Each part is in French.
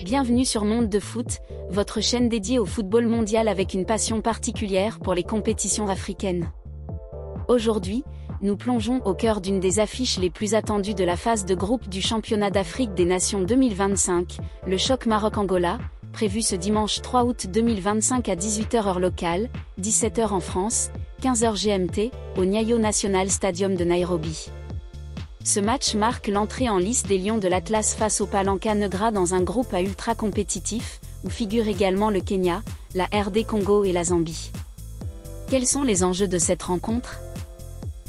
Bienvenue sur Monde de Foot, votre chaîne dédiée au football mondial avec une passion particulière pour les compétitions africaines. Aujourd'hui, nous plongeons au cœur d'une des affiches les plus attendues de la phase de groupe du Championnat d'Afrique des Nations 2025, le choc Maroc-Angola, prévu ce dimanche 3 août 2025 à 18h heure locale, 17h en France, 15h GMT, au Nyayo National Stadium de Nairobi. Ce match marque l'entrée en lice des Lions de l'Atlas face au Palanca Negra dans un groupe à ultra compétitif, où figurent également le Kenya, la RD Congo et la Zambie. Quels sont les enjeux de cette rencontre?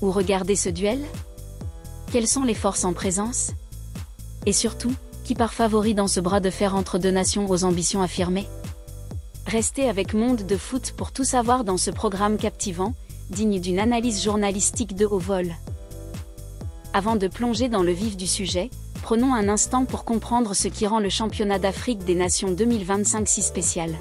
Où regarder ce duel? Quelles sont les forces en présence? Et surtout, qui part favori dans ce bras de fer entre deux nations aux ambitions affirmées? Restez avec Monde de Foot pour tout savoir dans ce programme captivant, digne d'une analyse journalistique de haut vol. Avant de plonger dans le vif du sujet, prenons un instant pour comprendre ce qui rend le championnat d'Afrique des Nations 2025 si spécial.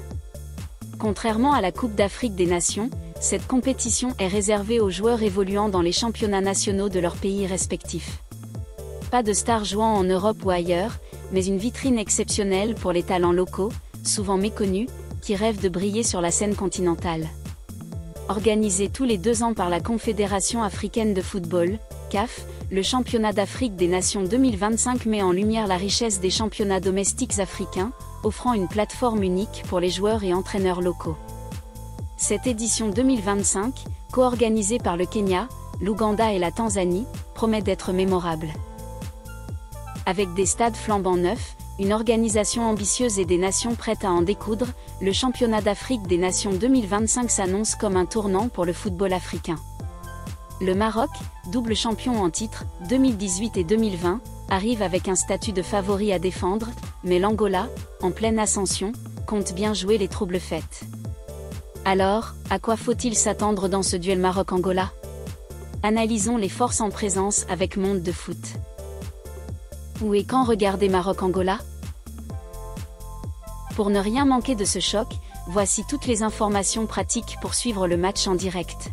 Contrairement à la Coupe d'Afrique des Nations, cette compétition est réservée aux joueurs évoluant dans les championnats nationaux de leur pays respectifs. Pas de stars jouant en Europe ou ailleurs, mais une vitrine exceptionnelle pour les talents locaux, souvent méconnus, qui rêvent de briller sur la scène continentale. Organisé tous les 2 ans par la Confédération africaine de football, CAF, le championnat d'Afrique des Nations 2025 met en lumière la richesse des championnats domestiques africains, offrant une plateforme unique pour les joueurs et entraîneurs locaux. Cette édition 2025, co-organisée par le Kenya, l'Ouganda et la Tanzanie, promet d'être mémorable. Avec des stades flambant neufs, une organisation ambitieuse et des nations prêtes à en découdre, le championnat d'Afrique des Nations 2025 s'annonce comme un tournant pour le football africain. Le Maroc, double champion en titre, 2018 et 2020, arrive avec un statut de favori à défendre, mais l'Angola, en pleine ascension, compte bien jouer les troubles fêtes. Alors, à quoi faut-il s'attendre dans ce duel Maroc-Angola? Analysons les forces en présence avec Monde de Foot. Où et quand regarder Maroc-Angola? Pour ne rien manquer de ce choc, voici toutes les informations pratiques pour suivre le match en direct.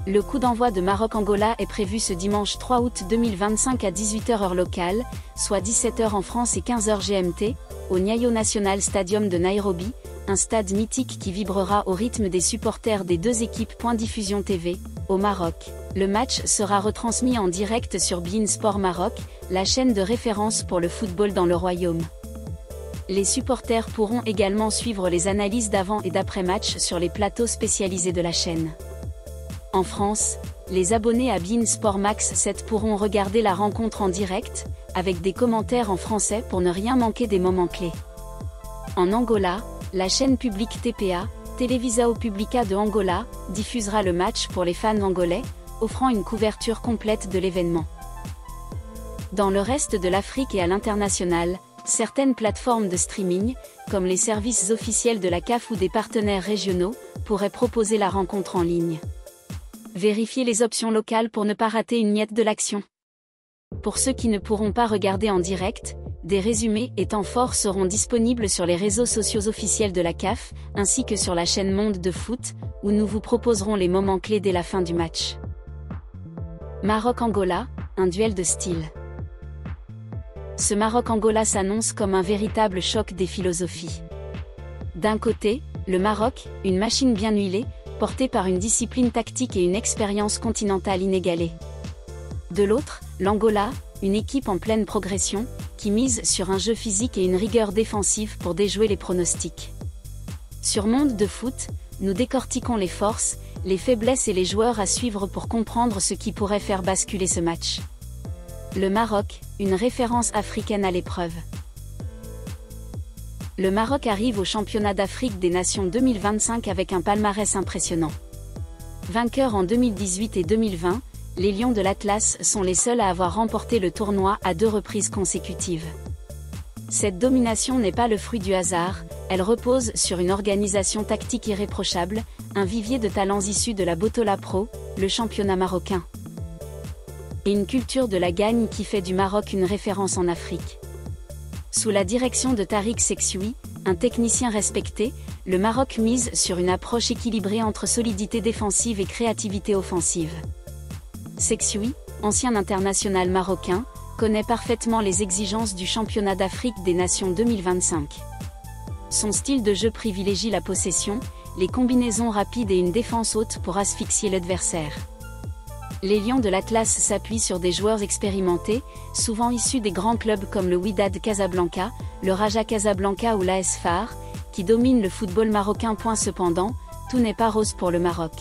Le coup d'envoi de Maroc-Angola est prévu ce dimanche 3 août 2025 à 18h heure locale, soit 17h en France et 15h GMT, au Nyayo National Stadium de Nairobi, un stade mythique qui vibrera au rythme des supporters des deux équipes. Diffusion TV, au Maroc. Le match sera retransmis en direct sur beIN Sport Maroc, la chaîne de référence pour le football dans le royaume. Les supporters pourront également suivre les analyses d'avant et d'après-match sur les plateaux spécialisés de la chaîne. En France, les abonnés à beIN Sport Max 7 pourront regarder la rencontre en direct, avec des commentaires en français pour ne rien manquer des moments clés. En Angola, la chaîne publique TPA, Televisão Pública de Angola, diffusera le match pour les fans angolais, offrant une couverture complète de l'événement. Dans le reste de l'Afrique et à l'international, certaines plateformes de streaming, comme les services officiels de la CAF ou des partenaires régionaux, pourraient proposer la rencontre en ligne. Vérifiez les options locales pour ne pas rater une miette de l'action. Pour ceux qui ne pourront pas regarder en direct, des résumés et temps forts seront disponibles sur les réseaux sociaux officiels de la CAF, ainsi que sur la chaîne Monde de Foot, où nous vous proposerons les moments clés dès la fin du match. Maroc-Angola, un duel de style. Ce Maroc-Angola s'annonce comme un véritable choc des philosophies. D'un côté, le Maroc, une machine bien huilée, portée par une discipline tactique et une expérience continentale inégalée. De l'autre, l'Angola, une équipe en pleine progression, qui mise sur un jeu physique et une rigueur défensive pour déjouer les pronostics. Sur Monde de Foot, nous décortiquons les forces, les faiblesses et les joueurs à suivre pour comprendre ce qui pourrait faire basculer ce match. Le Maroc, une référence africaine à l'épreuve. Le Maroc arrive au championnat d'Afrique des Nations 2025 avec un palmarès impressionnant. Vainqueurs en 2018 et 2020, les Lions de l'Atlas sont les seuls à avoir remporté le tournoi à 2 reprises consécutives. Cette domination n'est pas le fruit du hasard, elle repose sur une organisation tactique irréprochable, un vivier de talents issus de la Botola Pro, le championnat marocain. Et une culture de la gagne qui fait du Maroc une référence en Afrique. Sous la direction de Tariq Seksioui, un technicien respecté, le Maroc mise sur une approche équilibrée entre solidité défensive et créativité offensive. Seksioui, ancien international marocain, connaît parfaitement les exigences du championnat d'Afrique des Nations 2025. Son style de jeu privilégie la possession, les combinaisons rapides et une défense haute pour asphyxier l'adversaire. Les Lions de l'Atlas s'appuient sur des joueurs expérimentés, souvent issus des grands clubs comme le Wydad Casablanca, le Raja Casablanca ou l'AS FAR, qui dominent le football marocain. Cependant, tout n'est pas rose pour le Maroc.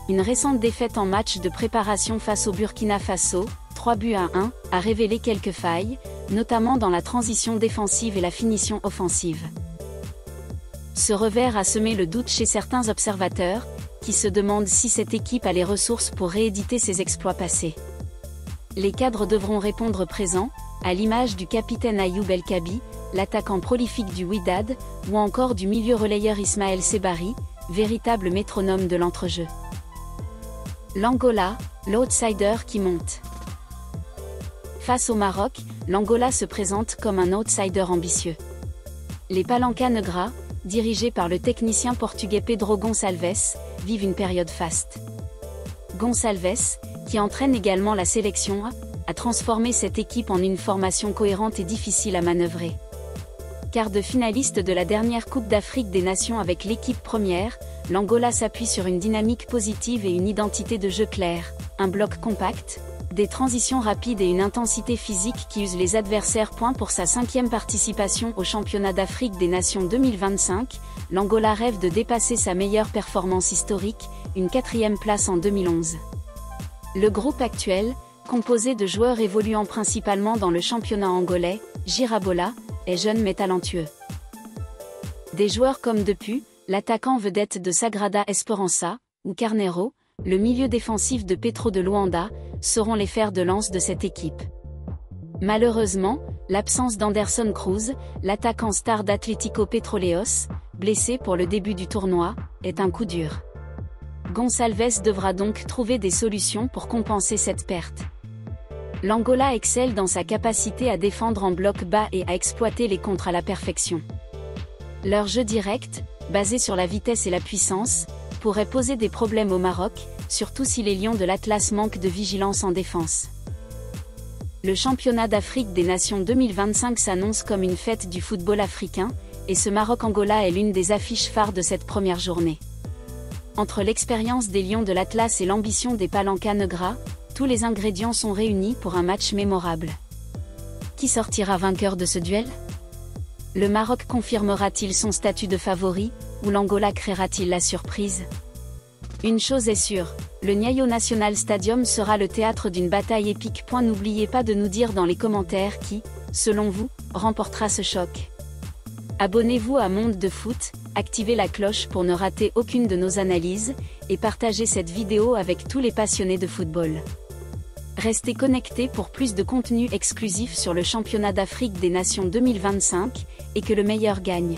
Une récente défaite en match de préparation face au Burkina Faso, 3-1, a révélé quelques failles, notamment dans la transition défensive et la finition offensive. Ce revers a semé le doute chez certains observateurs, qui se demandent si cette équipe a les ressources pour rééditer ses exploits passés. Les cadres devront répondre présents, à l'image du capitaine Ayoub El Kabi, l'attaquant prolifique du Wydad, ou encore du milieu relayeur Ismaël Sebari, véritable métronome de l'entrejeu. L'Angola, l'outsider qui monte. Face au Maroc, l'Angola se présente comme un outsider ambitieux. Les Palancas Negras, dirigés par le technicien portugais Pedro Gonçalves, vivent une période faste. Gonçalves, qui entraîne également la sélection A, a transformé cette équipe en une formation cohérente et difficile à manœuvrer. Quart de finaliste de la dernière Coupe d'Afrique des Nations avec l'équipe première, l'Angola s'appuie sur une dynamique positive et une identité de jeu claire, un bloc compact, des transitions rapides et une intensité physique qui usent les adversaires. Pour sa 5e participation au championnat d'Afrique des Nations 2025, l'Angola rêve de dépasser sa meilleure performance historique, une 4e place en 2011. Le groupe actuel, composé de joueurs évoluant principalement dans le championnat angolais, Girabola, est jeune mais talentueux. Des joueurs comme Depu, l'attaquant vedette de Sagrada Esperança, ou Carneiro, le milieu défensif de Petro de Luanda, seront les fers de lance de cette équipe. Malheureusement, l'absence d'Anderson Cruz, l'attaquant star d'Atlético Petroleos, blessé pour le début du tournoi, est un coup dur. Gonçalves devra donc trouver des solutions pour compenser cette perte. L'Angola excelle dans sa capacité à défendre en bloc bas et à exploiter les contres à la perfection. Leur jeu direct, basé sur la vitesse et la puissance, pourrait poser des problèmes au Maroc, surtout si les Lions de l'Atlas manquent de vigilance en défense. Le championnat d'Afrique des Nations 2025 s'annonce comme une fête du football africain, et ce Maroc-Angola est l'une des affiches phares de cette première journée. Entre l'expérience des Lions de l'Atlas et l'ambition des Palancas Negras, tous les ingrédients sont réunis pour un match mémorable. Qui sortira vainqueur de ce duel ? Le Maroc confirmera-t-il son statut de favori, ou l'Angola créera-t-il la surprise ? Une chose est sûre, le Nyayo National Stadium sera le théâtre d'une bataille épique. N'oubliez pas de nous dire dans les commentaires qui, selon vous, remportera ce choc. Abonnez-vous à Monde de Foot, activez la cloche pour ne rater aucune de nos analyses, et partagez cette vidéo avec tous les passionnés de football. Restez connectés pour plus de contenu exclusif sur le championnat d'Afrique des Nations 2025, et que le meilleur gagne.